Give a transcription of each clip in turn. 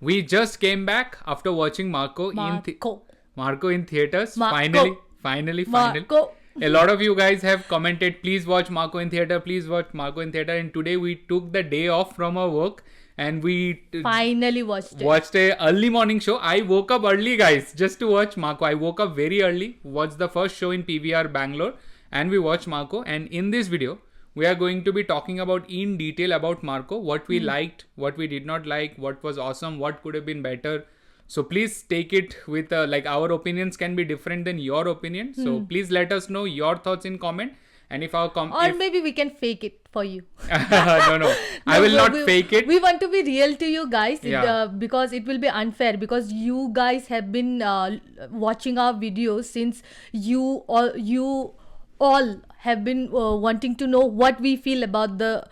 We just came back after watching Marco in theaters. Finally. A lot of you guys have commented, please watch Marco in theater. And today we took the day off from our work and we finally watched a early morning show. I woke up early, guys, just to watch Marco. I woke up very early, watched the first show in PVR Bangalore, and we watched Marco. And in this video, we are going to be talking about in detail about Marco, what we liked, what we did not like, what was awesome, what could have been better. So please take it with our opinions can be different than your opinion. So please let us know your thoughts in comment. And if our maybe we can fake it for you. No, I will not fake it. We want to be real to you guys because it will be unfair, because you guys have been watching our videos since you all have been wanting to know what we feel about the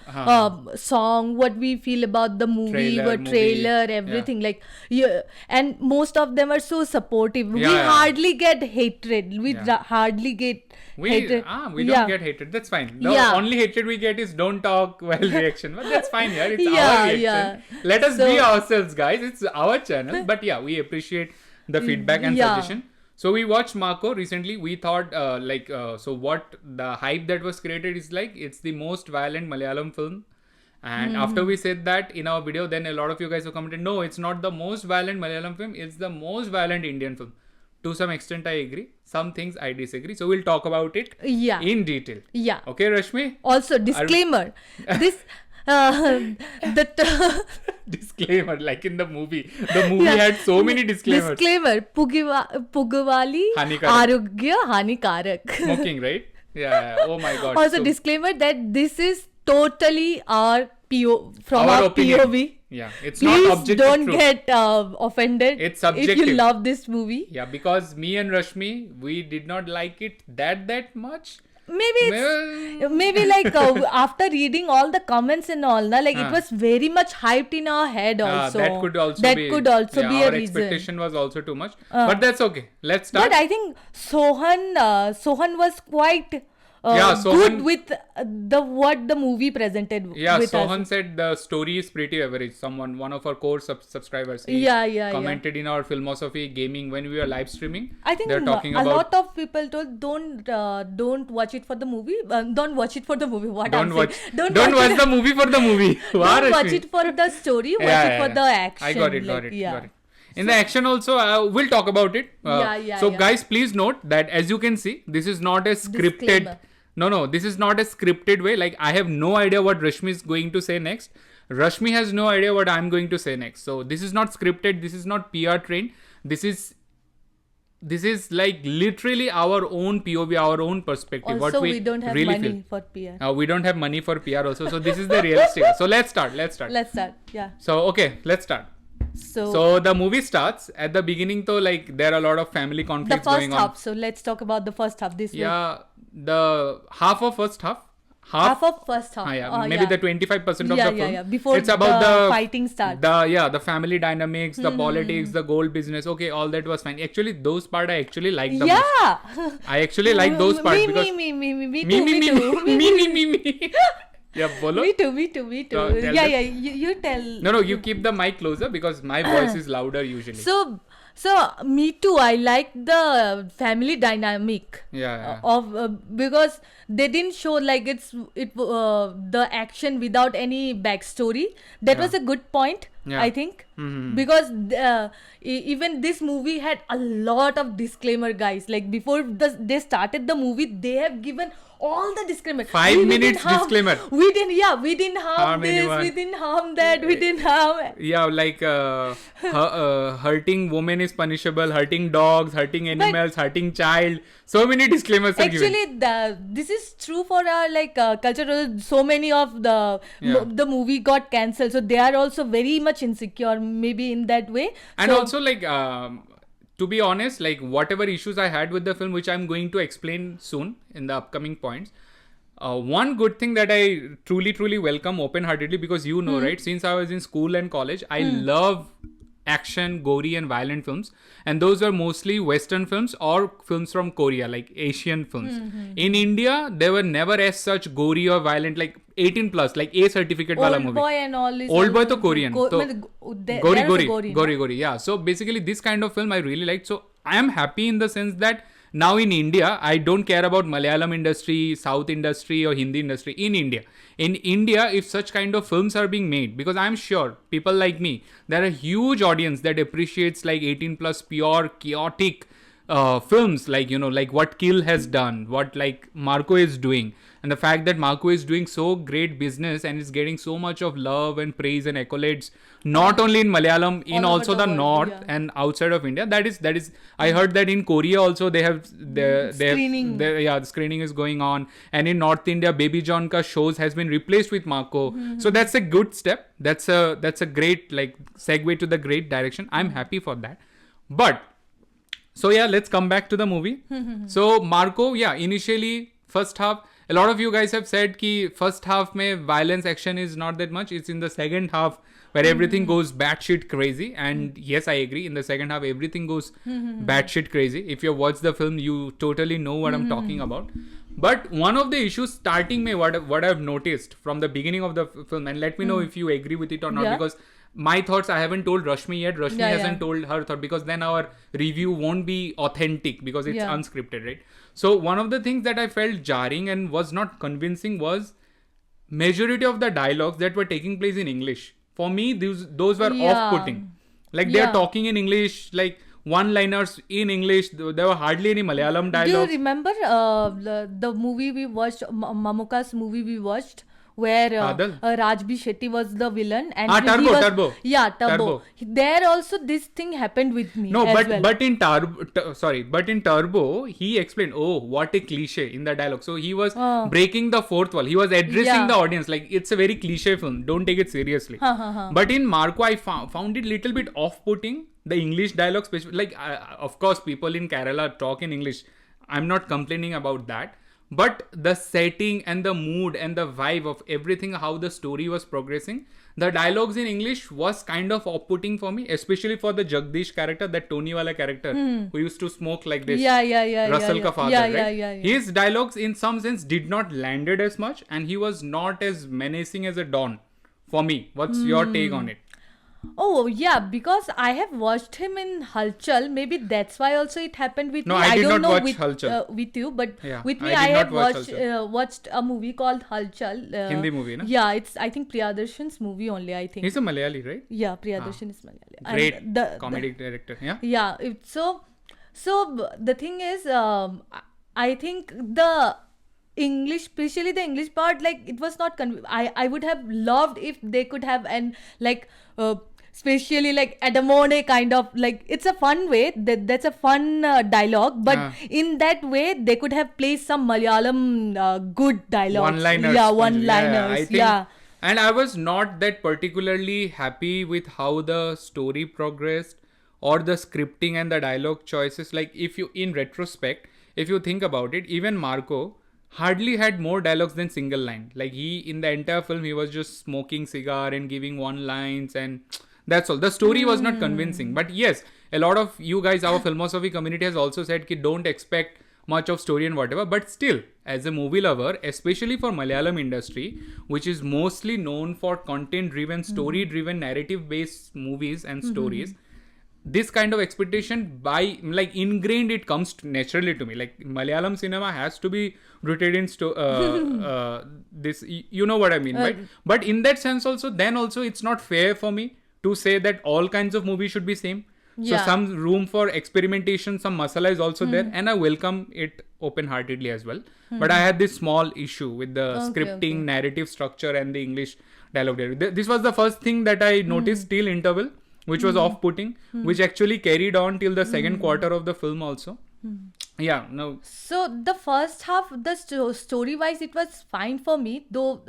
song, what we feel about the movie, trailer, everything. And most of them are so supportive. We hardly get hatred. We hardly get hatred. We don't get hatred. That's fine. The only hatred we get is don't talk while reaction. But that's fine. It's our reaction. Let us be ourselves, guys. It's our channel. But we appreciate the feedback and suggestion. So we watched Marco recently. We thought so what the hype that was created is it's the most violent Malayalam film. And after we said that in our video, then a lot of you guys have commented, no, it's not the most violent Malayalam film. It's the most violent Indian film. To some extent, I agree. Some things I disagree. So we'll talk about it in detail. Yeah. Okay, Rashmi? Also, disclaimer. Disclaimer, like in the movie. The movie had so many disclaimers. Disclaimer. Pugavali Arogya Hanikarak. Smoking, right? Yeah. Oh my God. Also, disclaimer that this is totally our POV. Yeah, it's Please not objective. Don't get offended. It's subjective. If you love this movie. Yeah, because me and Rashmi, we did not like it that much. Maybe after reading all the comments and all, it was very much hyped in our head also. That could also be a reason. Our expectation was also too much. But that's okay. Let's start. But I think Sohan was quite good with what the movie presented. Yeah, with Sohan us. said the story is pretty average. One of our core subscribers commented in our Filmosophy gaming when we were live streaming. I think a lot of people told don't watch it for the movie. Don't watch it for the movie. Don't watch the movie for the movie. Don't watch it for the story. Watch it for the action. I got it. In the action also, we'll talk about it. Guys, please note that as you can see, this is not a scripted... Disclaimer. No, this is not a scripted way. I have no idea what Rashmi is going to say next. Rashmi has no idea what I'm going to say next. So this is not scripted. This is not PR trained. This is literally our own POV, our own perspective. Also, we don't have money for PR. We don't have money for PR also. So this is the realistic. So let's start. Yeah. So, okay, let's start. So the movie starts at the beginning, though, there are a lot of family conflicts going on. The first half. So let's talk about the first half. The half of first half. Half of first half. Maybe the 25% of the film. Yeah. Before it's about the fighting starts. The family dynamics, the politics, the gold business. Okay, all that was fine. Actually, those parts I actually liked the most. I actually like those parts because... Me too. Yeah, bolo. Me too. You tell. No, you keep the mic closer because my voice is louder usually. So me too. I like the family dynamic. Because they didn't show the action without any backstory. That was a good point. I think because even this movie had a lot of disclaimer, guys. Before they started the movie, they have given all the disclaimer. 5 minutes disclaimer. We didn't harm this. Anyone. We didn't harm that. We didn't harm. Hurting women is punishable. Hurting dogs, hurting animals, hurting child. So many disclaimers are given. Actually, this is true for our culture. So many of the movie got cancelled. So they are also very much insecure, maybe in that way. And also to be honest, whatever issues I had with the film, which I'm going to explain soon in the upcoming points, one good thing that I truly welcome open-heartedly, because right, since I was in school and college, I love action, gory and violent films, and those were mostly Western films or films from Korea, Asian films. In India, they were never as such gory or violent. 18 plus, like A certificate wala movie. Old Boy and all is Old Boy to Korean. Gori. Yeah. So basically this kind of film I really liked. So I am happy in the sense that now in India, I don't care about Malayalam industry, South industry or Hindi industry. In India, if such kind of films are being made, because I'm sure people like me, there are a huge audience that appreciates like 18 plus pure chaotic films, like, you know, like what Kill has done, what like Marco is doing, and the fact that Marco is doing so great business and is getting so much of love and praise and accolades, not only in Malayalam, in also the north and outside of India. That is I heard that in Korea also they have screening. The screening is going on, and in North India Baby John ka shows has been replaced with Marco. So that's a good step. That's a great like segue to the great direction. I'm happy for that. But so yeah, let's come back to the movie. So Marco, initially first half, a lot of you guys have said ki first half mein violence action is not that much. It's in the second half where everything goes batshit crazy. And yes, I agree. In the second half, everything goes batshit crazy. If you watch the film, you totally know what I'm talking about. But one of the issues starting mein, what I've noticed from the beginning of the film, and let me know if you agree with it or not, because my thoughts I haven't told Rashmi yet. Rashmi hasn't told her thought, because then our review won't be authentic because it's unscripted, right? So one of the things that I felt jarring and was not convincing was majority of the dialogues that were taking place in English. For me, those were off-putting. Like they're talking in English, like one-liners in English. There were hardly any Malayalam dialogues. Do you remember the movie we watched, Mamuka's movie we watched, where Rajbi Shetty was the villain and Turbo. Yeah, Turbo. There also this thing happened with me. No, but in Turbo, he explained, oh, what a cliche in the dialogue. So he was breaking the fourth wall. He was addressing the audience like it's a very cliche film. Don't take it seriously. But in Marco, I found it little bit off-putting. The English dialogue, like of course, people in Kerala talk in English. I'm not complaining about that. But the setting and the mood and the vibe of everything, how the story was progressing, the dialogues in English was kind of off-putting for me, especially for the Jagdish character, that Tony wala character who used to smoke like this. Russell ka father, right? His dialogues in some sense did not landed as much, and he was not as menacing as a Don for me. What's your take on it? Oh yeah, because I have watched him in Halchal. Maybe that's why also it happened with me. I did don't not know watch Halchal. With you, but with me I have watched a movie called Halchal. Hindi movie, na? Yeah, it's I think Priyadarshan's movie only. I think he's a Malayali, right? Yeah, Priyadarshan is Malayali. Great comedy director. Yeah. Yeah. So the thing is, I think the English, especially the English part, like it was not I would have loved if they could have, and like especially like Ademone kind of, like it's a fun way, that's a fun dialogue, but in that way they could have placed some Malayalam good dialogues. One-liners. And I was not that particularly happy with how the story progressed or the scripting and the dialogue choices. Like if you, in retrospect, if you think about it, even Marco hardly had more dialogues than single line. Like he, in the entire film, he was just smoking cigar and giving one lines, and that's all. The story was not convincing. But yes, a lot of you guys, our Filmosophy community has also said ki don't expect much of story and whatever. But still, as a movie lover, especially for Malayalam industry, which is mostly known for content-driven, story-driven, narrative-based movies and stories, this kind of expectation by like ingrained, it comes naturally to me. Like Malayalam cinema has to be rooted in this, you know what I mean, right? But in that sense also, then also it's not fair for me to say that all kinds of movies should be same. So some room for experimentation, some masala is also there, and I welcome it open-heartedly as well. But I had this small issue with the scripting, narrative structure and the English dialogue. This was the first thing that I noticed till interval, which was off-putting, which actually carried on till the second quarter of the film also. So the first half, the story-wise, it was fine for me, though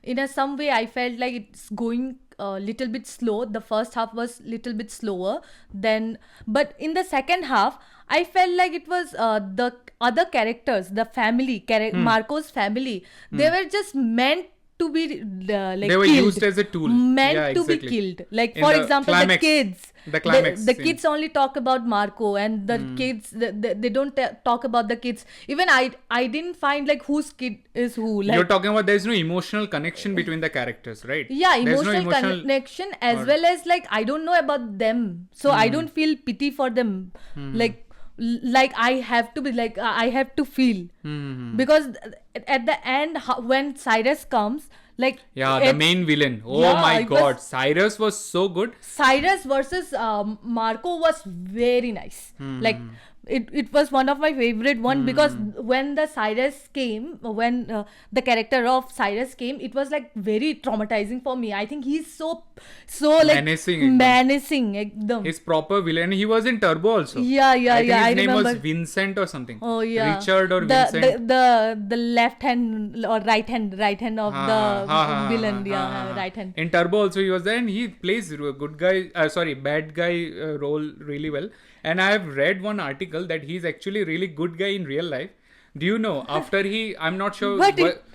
in some way I felt like it's going a little bit slow. The first half was little bit slower than, but in the second half, I felt like it was the other characters, the family, Marco's family, they were just meant to be like they were killed. Used as a tool, meant to be killed. Like in for example, the kids, The climax the scene. kids only talk about Marco, and the kids they don't talk about the kids. Even I didn't find like whose kid is who. Like, you're talking about there's no emotional connection between the characters, right? yeah, There's no emotional connection, as well as like I don't know about them, so I don't feel pity for them. Like I have to be like I have to feel, because at the end when Cyrus comes, like the main villain. Oh yeah, my god, Cyrus was so good. Cyrus versus Marco was very nice. Like it was one of my favorite one, because when the Cyrus came, when the character of Cyrus came, it was like very traumatizing for me. I think he's so like menacing ekdam. His proper villain. He was in Turbo also. I think his I name remember. was Vincent or something. Oh yeah, Richard or Vincent. The left hand or right hand of the villain. Right hand. In Turbo also he was there, and he plays good guy. Bad guy role really well. And I have read one article that he's actually really good guy in real life. Do you know? After I'm not sure.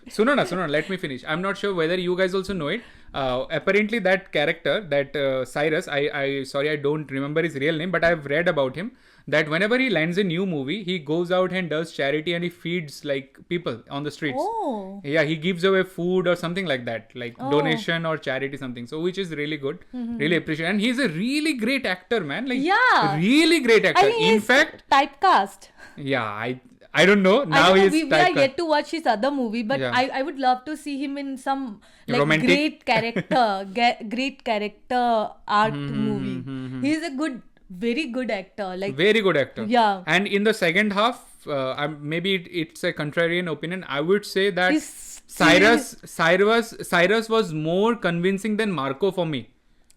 Suno, let me finish. I'm not sure whether you guys also know it. Apparently that character, that Cyrus, I don't remember his real name, but I've read about him. That whenever he lands a new movie, he goes out and does charity, and he feeds like people on the streets. Oh. Yeah, he gives away food or something like that, like donation or charity something. So which is really good, really appreciate. And he's a really great actor, man. Like really great actor. In fact, typecast. Yeah, I don't know. Now we are yet to watch his other movie, but I would love to see him in some like romantic great character art movie. He's a very good actor. Like very good actor. Yeah. And in the second half, maybe it's a contrarian opinion. I would say that Cyrus was more convincing than Marco for me.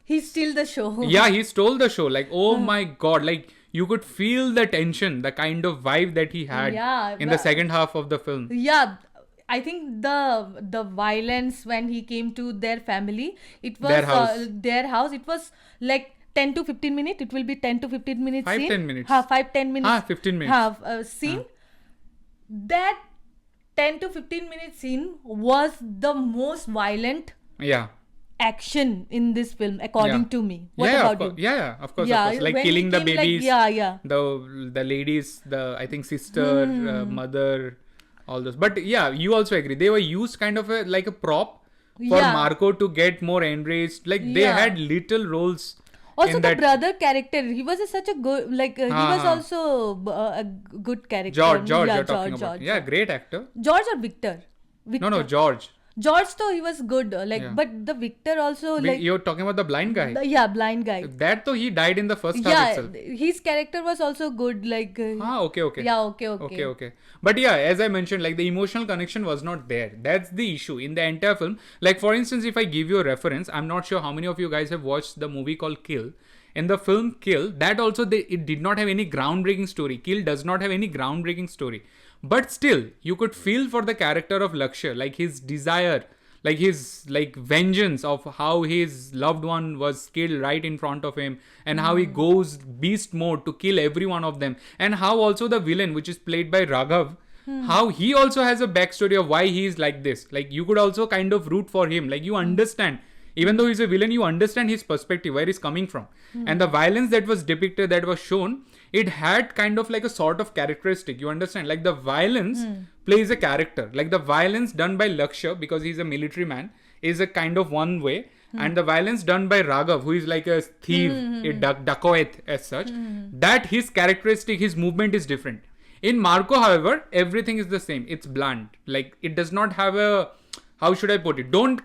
He stole the show. Yeah, he stole the show. Like, oh my god, like you could feel the tension, the kind of vibe that he had in the second half of the film. Yeah. I think the violence when he came to their family, it was their house. It was like 10 to 15 minutes. It will be 10 to 15 minutes 5-10 minutes. 5-10 minutes. 15 minutes. Scene. That 10 to 15 minute scene was the most violent action in this film, according to me. What about you? Yeah, of course. Like killing the babies. Like, the ladies, I think sister, mother, all those. But yeah, you also agree. They were used kind of like a prop for Marco to get more enraged. Like they had little roles. Also, the brother character, he was such a good, like, he was also a good character. George, you're talking about. Yeah, great actor. George or Victor? No, George. George though, he was good, but the Victor also, like... You're talking about the blind guy? Blind guy. That though, he died in the first half itself. His character was also good, like... Okay. Yeah, okay. But yeah, as I mentioned, like the emotional connection was not there. That's the issue in the entire film. Like for instance, if I give you a reference, I'm not sure how many of you guys have watched the movie called Kill. In the film Kill, that also, it did not have any groundbreaking story. Kill does not have any groundbreaking story. But still, you could feel for the character of Lakshya, like his desire, like his vengeance of how his loved one was killed right in front of him, and how he goes beast mode to kill every one of them, and how also the villain, which is played by Raghav, how he also has a backstory of why he is like this. Like you could also kind of root for him, like you understand. Even though he's a villain, you understand his perspective, where he's coming from. And the violence that was depicted, that was shown, it had kind of like a sort of characteristic. You understand? Like the violence plays a character. Like the violence done by Lakshya, because he's a military man, is a kind of one way. And the violence done by Raghav, who is like a thief, a dacoit as such, that his characteristic, his movement is different. In Marco, however, everything is the same. It's blunt. Like it does not have a... How should I put it? Don't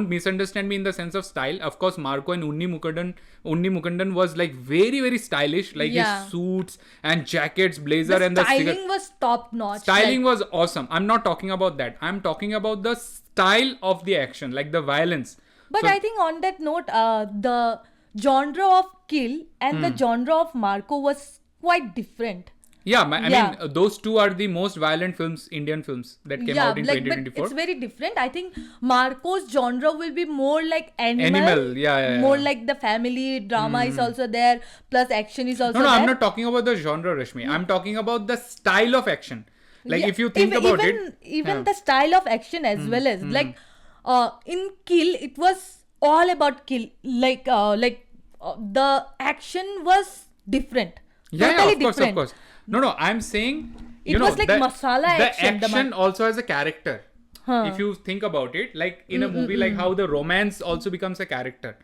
misunderstand me in the sense of style. Of course, Marco and Unni Mukundan was like very, very stylish. Like his suits and jackets, blazer, and the styling was top notch. Styling was awesome. I'm not talking about that. I'm talking about the style of the action, like the violence. But I think on that note, the genre of Kill and the genre of Marco was quite different. Yeah, I mean, those two are the most violent films, Indian films that came out in 2024. But it's very different. I think Marco's genre will be more like animal. More like the family drama is also there, plus action is also there. No, I'm not talking about the genre, Rashmi. I'm talking about the style of action. Like if you think about it. Even the style of action as well as, like, in Kill, it was all about kill. Like the action was different. Yeah, Totally of course, different. of course. No, I'm saying, It was like masala action. The action also has a character. If you think about it, like in a movie, like how the romance also becomes a character.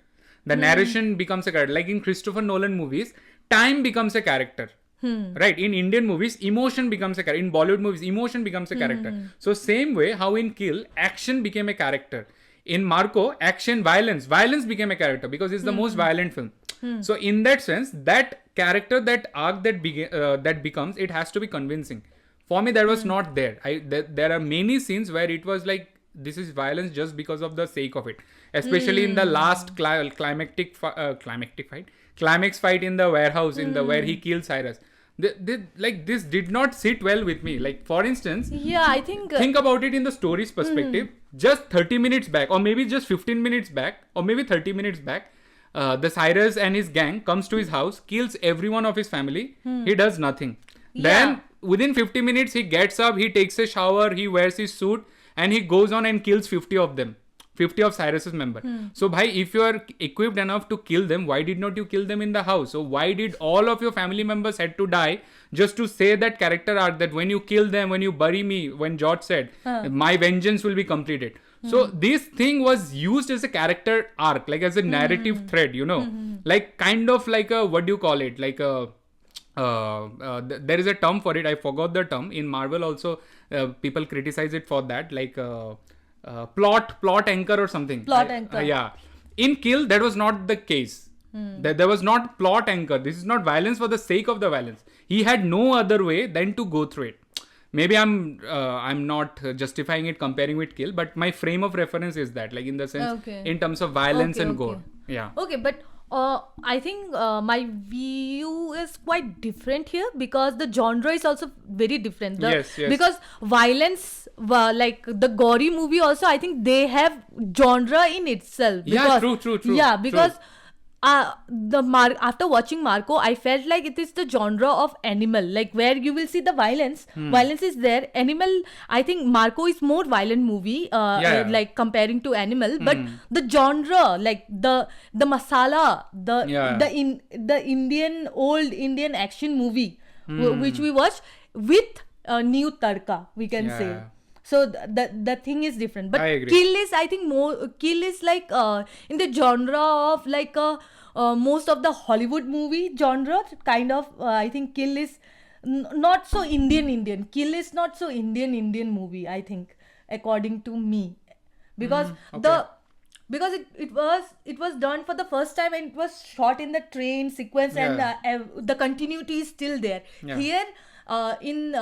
The narration becomes a character. Like in Christopher Nolan movies, time becomes a character. Right? In Indian movies, emotion becomes a character. In Bollywood movies, emotion becomes a character. So same way, how in Kill, action became a character. In Marco, action, violence became a character because it's the most violent film. So in that sense, that character, that arc that becomes, it has to be convincing. For me, that was not there. There are many scenes where it was like, this is violence just because of the sake of it. Especially in the last climax fight in the warehouse, where he kills Cyrus. Like this did not sit well with me. Like for instance, I think about it in the story's perspective. Just 30 minutes back, or maybe just 15 minutes back, or maybe 30 minutes back, the Cyrus and his gang comes to his house, kills everyone of his family. He does nothing. Then within 50 minutes, he gets up, he takes a shower, he wears his suit, and he goes on and kills 50 of them. 50 of Cyrus's members. So, bhai, if you are equipped enough to kill them, why did not you kill them in the house? So, why did all of your family members had to die just to say that character arc that when you kill them, when you bury me, when George said, my vengeance will be completed. So, this thing was used as a character arc, like as a narrative thread, like kind of like a, what do you call it? Like a, there is a term for it. I forgot the term. In Marvel also, people criticize it for that, like plot anchor or something. Plot anchor. Yeah. In Kill, that was not the case. There was not plot anchor. This is not violence for the sake of the violence. He had no other way than to go through it. Maybe I'm not justifying it, comparing with Kill, but my frame of reference is that, like in the sense, in terms of violence and gore. Yeah. Okay, but I think my view is quite different here because the genre is also very different. Yes. Because violence, like the gory movie also, I think they have genre in itself. Because, true. Yeah, because after watching Marco, I felt like it is the genre of Animal, like where you will see the violence. Violence is there. Animal, I think Marco is more violent movie, like comparing to Animal. But the genre, like the masala, the Indian old Indian action movie, which we watched with new tadka, we can say. So the thing is different, but Kill is, I think, Kill is like in the genre of like most of the Hollywood movie genre kind of. I think Kill is not so Indian. Kill is not so Indian movie, I think, according to me, because because it was done for the first time and it was shot in the train sequence and the continuity is still there. Here in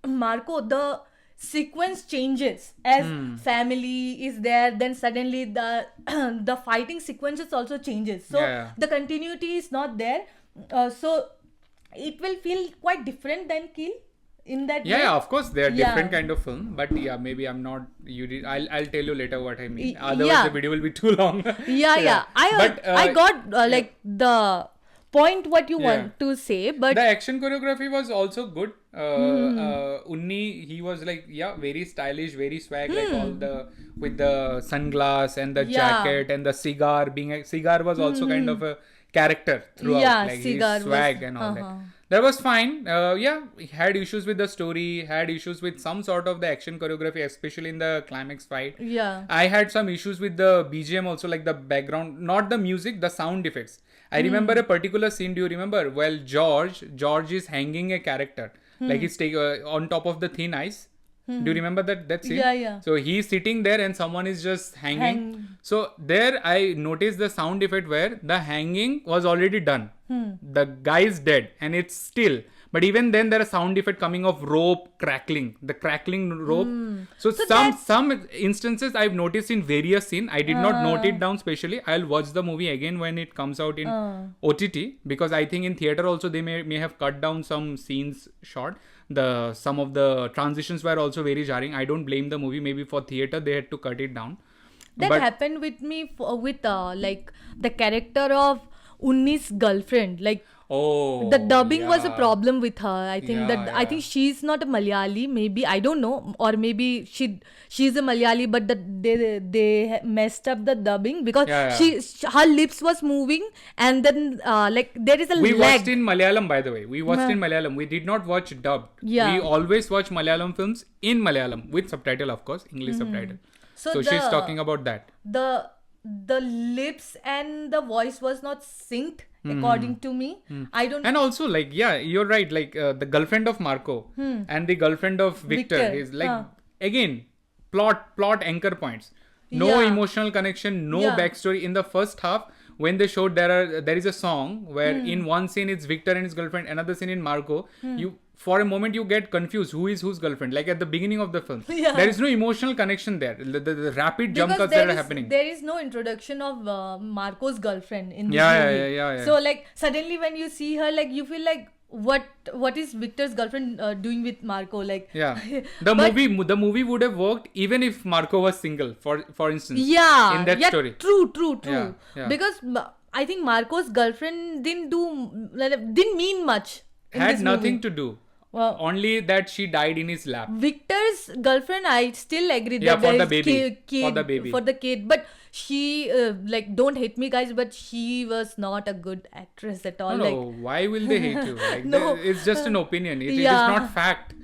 Marco, the sequence changes as family is there, then suddenly the fighting sequences also changes, so the continuity is not there, so it will feel quite different than Kill in that way. Of course they are different kind of film, but maybe I'm not, I'll tell you later what I mean, otherwise the video will be too long. I got like the point what you want to say, but the action choreography was also good. Unni, he was like very stylish, very swag, like all the with the sunglass and the jacket and the cigar was also kind of a character throughout, like his swag and all that. That was fine. He had issues with the story, had issues with some sort of the action choreography, especially in the climax fight. I had some issues with the BGM also, like the background, not the music, the sound effects. I remember a particular scene. Do you remember? Well, George is hanging a character, like he's on top of the thin ice. Do you remember that scene? So he's sitting there and someone is just hanging. So there I noticed the sound effect where the hanging was already done. The guy is dead and it's still. But even then there are sound effect coming of rope crackling, the crackling rope. So some instances I've noticed in various scenes. I did not note it down specially. I'll watch the movie again when it comes out in OTT, because I think in theater also they may have cut down some scenes short. Some of the transitions were also very jarring. I don't blame the movie. Maybe for theater they had to cut it down. That happened with me with like the character of Unni's girlfriend. Like, the dubbing was a problem with her. I think I think she's not a Malayali. Maybe, I don't know, or maybe she's a Malayali, but they messed up the dubbing because her lips was moving, and then like there is a we lag. watched in Malayalam, by the way. We watched in Malayalam. We did not watch dubbed. We always watch Malayalam films in Malayalam with subtitle, of course, English subtitle. So she's talking about that. The lips and the voice was not synced. According to me, I don't. And also, like, you're right. Like the girlfriend of Marco and the girlfriend of Victor is like again plot anchor points. No emotional connection, no backstory. In the first half, when they showed there is a song where in one scene it's Victor and his girlfriend, another scene in Marco. You for a moment you get confused. Who is whose girlfriend? Like at the beginning of the film, there is no emotional connection there. The rapid jump cuts that are happening. There is no introduction of Marco's girlfriend in this movie. Yeah. So like suddenly when you see her, like you feel like what is Victor's girlfriend doing with Marco? Like the movie would have worked even if Marco was single. For instance, in that story. True. Yeah. Because I think Marco's girlfriend didn't mean much. Had nothing to do. Only that she died in his lap. Victor's girlfriend, I still agree that for the baby. For the kid, but she like, don't hate me guys, but she was not a good actress at all. No, why will they hate you? Like, it's just an opinion. It is not fact.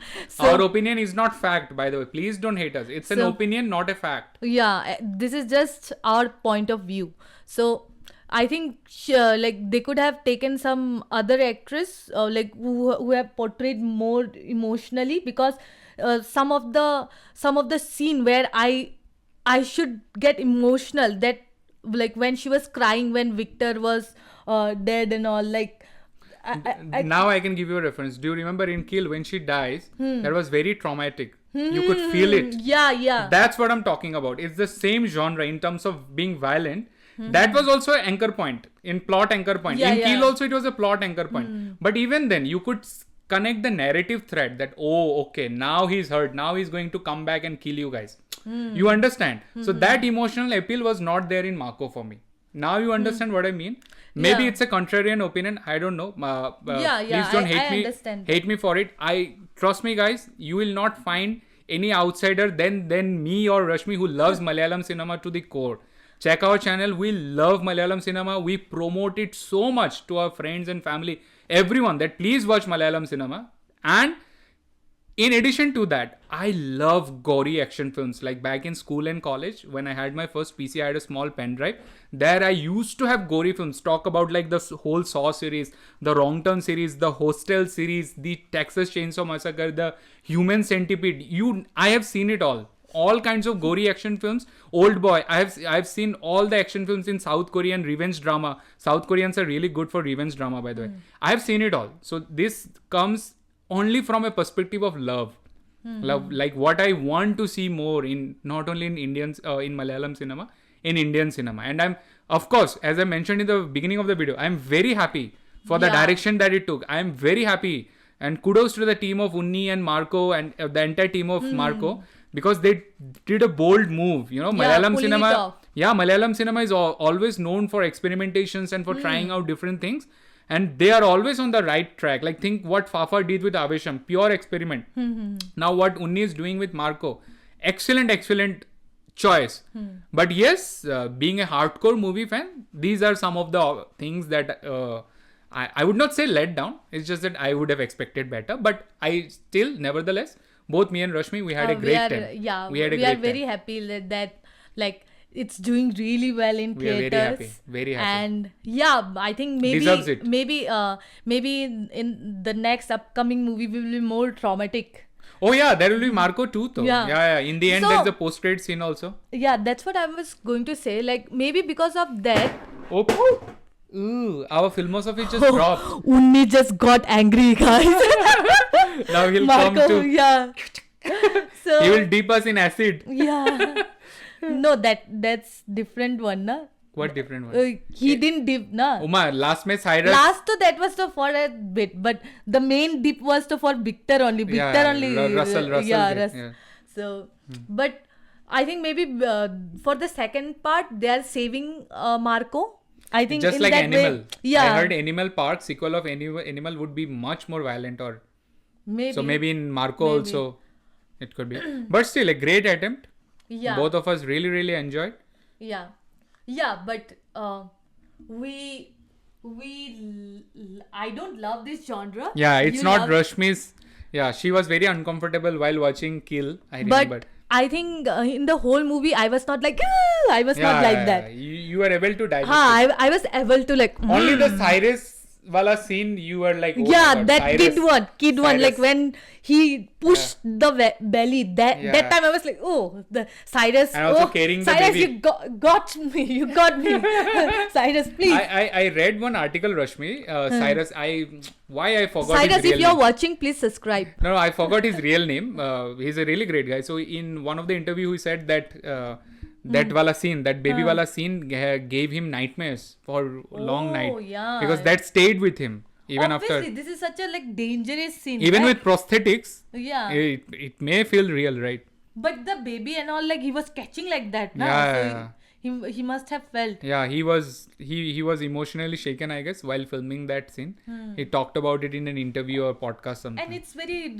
Our opinion is not fact, by the way. Please don't hate us. It's an opinion, not a fact. Yeah, this is just our point of view. So I think like they could have taken some other actress like who have portrayed more emotionally, because some of the scene where I should get emotional, that like when she was crying when Victor was dead and all, like now I can give you a reference. Do you remember in Kill when she dies? That was very traumatic. You could feel it. Yeah. That's what I'm talking about. It's the same genre in terms of being violent. That was also an anchor point, plot anchor point. In Kill also it was a plot anchor point. But even then you could connect the narrative thread that, oh, okay, now he's hurt. Now he's going to come back and kill you guys. You understand? So that emotional appeal was not there in Marco for me. Now you understand what I mean? Maybe it's a contrarian opinion. I don't know. Please don't hate me for it. Trust me guys, you will not find any outsider than me or Rashmi who loves Malayalam cinema to the core. Check our channel. We love Malayalam cinema. We promote it so much to our friends and family. Everyone, that please watch Malayalam cinema. And in addition to that, I love gory action films. Like back in school and college, when I had my first PC, I had a small pen drive. There I used to have gory films. Talk about like the whole Saw series, the Wrong Turn series, the Hostel series, the Texas Chainsaw Massacre, the Human Centipede. I have seen it all. All kinds of gory action films. Old Boy. I've seen all the action films in South Korean revenge drama. South Koreans are really good for revenge drama, by the way. I have seen it all. So this comes only from a perspective of love. Love, like what I want to see more in, not only in in Malayalam cinema, in Indian cinema. And I'm, of course, as I mentioned in the beginning of the video, I'm very happy for the direction that it took. I'm very happy. And kudos to the team of Unni and Marco and the entire team of Marco. Because they did a bold move, Malayalam cinema. Malayalam cinema is always known for experimentations and for trying out different things, and they are always on the right track. Like think what Fafa did with Avesham, pure experiment. Now what Unni is doing with Marco, excellent choice. But yes, being a hardcore movie fan, these are some of the things that I would not say let down. It's just that I would have expected better, but I still, nevertheless. Both me and Rashmi, we had a great time. We are very happy that like it's doing really well in theaters. Very happy. And I think maybe in the next upcoming movie we will be more traumatic. Oh yeah, there will be Marco too though. Yeah. In the end, there's a post-credit scene also. Yeah, that's what I was going to say. Like maybe because of that. Ooh, our Filmosophy just dropped. Unni just got angry, guys. Now he'll Marco, come to... So, he will dip us in acid. No, that's different one, na? What different one? He didn't dip, na? Uma, last में Cyrus... Last to that was for a bit, but the main dip was for Victor only. Russell. So, but I think maybe for the second part, they are saving Marco. I think just in like that Animal. way, yeah. I heard Animal Park sequel of Animal would be much more violent, or Maybe. so maybe in Marco also it could be. But still a great attempt. Yeah. Both of us really enjoyed. Yeah. Yeah, but I don't love this genre. Yeah, it's You not love- Rashmi's. Yeah, she was very uncomfortable while watching Kill. I remember. But I think in the whole movie, I was not like, "Ah!" I was not like that. You were able to digest it. I was able to like. Only the Cyrus wala scene you were like, oh my Yeah, God, that Cyrus, kid one, Cyrus. like when he pushed the belly. That time I was like, oh, the Cyrus. And also oh, carrying the Cyrus, baby. you got me. You got me, Cyrus, please. I read one article, Rashmi. Cyrus, why I forgot Cyrus, his real if you're name. watching, please subscribe. No, I forgot his real name. He's a really great guy. So in one of the interview, he said that that wala scene, that baby wala scene gave him nightmares for long night. Yeah. Because that stayed with him even Obviously, after. this is such a like dangerous scene. Even right? with prosthetics, Yeah. it may feel real, right? But the baby and all, like he was catching like that, na? Yeah. So he must have felt. Yeah, he was emotionally shaken, I guess, while filming that scene. He talked about it in an interview or podcast something. And it's very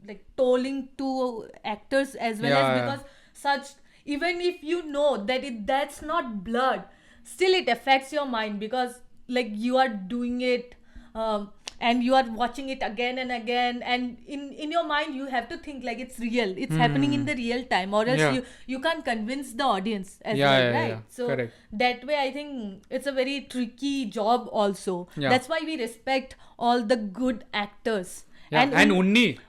like tolling to actors as well as because such, even if you know that that's not blood, still it affects your mind because like you are doing it and you are watching it again and again, and in your mind you have to think like it's real, it's happening in the real time, or else you can't convince the audience as well, right? So correct. that way I think it's a very tricky job also. Yeah. That's why we respect all the good actors. Yeah. And Unni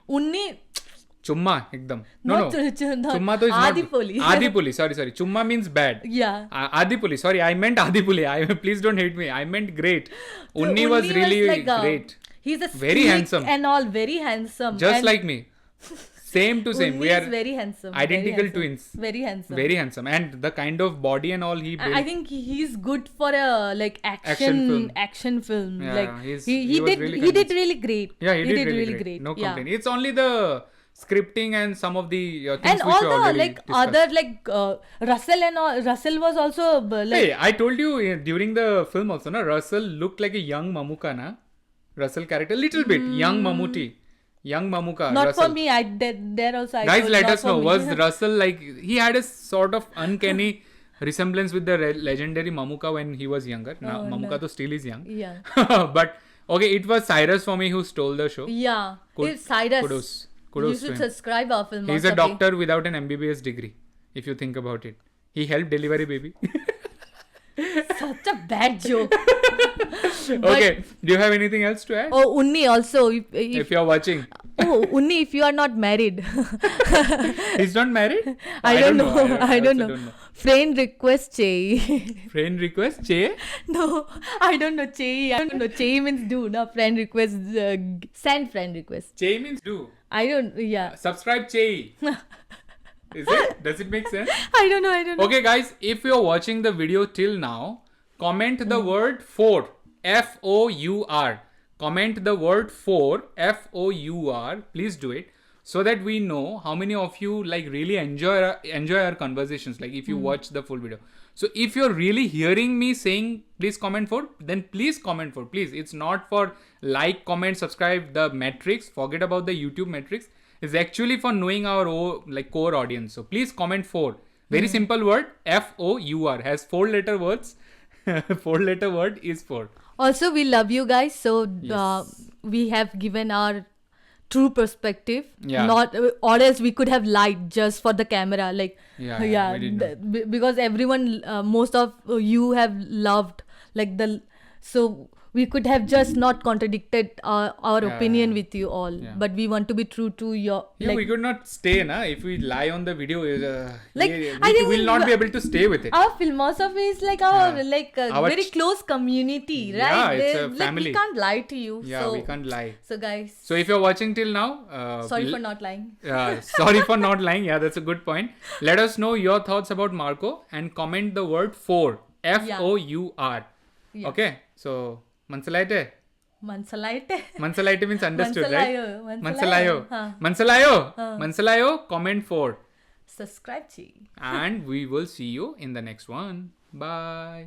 Chumma ekdam. No. Chumma to is Adipoli. not Adipoli. Sorry. Chumma means bad. Yeah. Adipoli. Sorry, I meant Adipoli. Please don't hate me. I meant great. Unni was really like great. He's a Very sleek handsome. and all, very handsome. Just and like me. Same to same. Unni We are is very handsome. identical very handsome, twins. Very handsome. Very handsome. And the kind of body and all he built. I think he's good for a like Action film. Yeah, like he was really did really great. Yeah, he did really great. No complaint. It's only the scripting and some of the things and which all we the already like discussed. other like Russell and all. Russell was also like. Hey, I told you during the film also, na, Russell looked like a young Mamuka, na? Russell character, little bit young Mamuti, young Mamuka. Not Russell. for me. There also. I Guys, told, let not us for know. me. Was Russell like he had a sort of uncanny resemblance with the legendary Mamuka when he was younger? Now Mamuka to still is young. Yeah. But okay, it was Cyrus for me who stole the show. Yeah. It's Cyrus. Kudos you to should him. subscribe our Filmosophy. He's a doctor without an MBBS degree, if you think about it. He helped delivery baby. Such a bad joke. Okay, do you have anything else to add? Oh, Unni also. If you're watching. Oh, Unni, if you are not married. He's not married? I don't know. I also don't know. Friend request Chei. Friend request Che? No, I don't know Chei. I don't know. Chei means do. No, friend request. Send friend request. Che means do. I don't. Yeah. Subscribe Che. Is it? Does it make sense? I don't know. Okay, guys, if you're watching the video till now, comment the word for. F-O-U-R. Comment the word for. F-O-U-R. Please do it. So that we know how many of you like really enjoy our conversations. Like if you watch the full video. So if you're really hearing me saying please comment for, then please comment for. Please. It's not for like, comment, subscribe, the metrics. Forget about the YouTube metrics. It's actually for knowing our core audience. So please comment for. Very simple word. F-O-U-R. Has 4-letter words. 4-letter word is for. Also, we love you guys. So Yes. we have given our true perspective. Yeah. Not or else we could have lied just for the camera. Like we didn't because everyone, most of you have loved like so we could have just not contradicted our opinion with you all. Yeah. But we want to be true to your We could not stay, na? If we lie on the video, Like, we I think will not be able to stay with it. our Filmosophy is like our Our very close community, right? Yeah, it's a Like, family. we can't lie to you. Yeah, so, we can't lie. So guys, So if you're watching till now, sorry for not lying. sorry for not lying. Yeah, that's a good point. Let us know your thoughts about Marco and comment the word for. F-O-U-R. Yeah. Okay, so Mansalaite. Mansalaite Means understood, right? Mansalayo. Mansalayo. Comment for. Subscribe చేయి. And we will see you in the next one. Bye.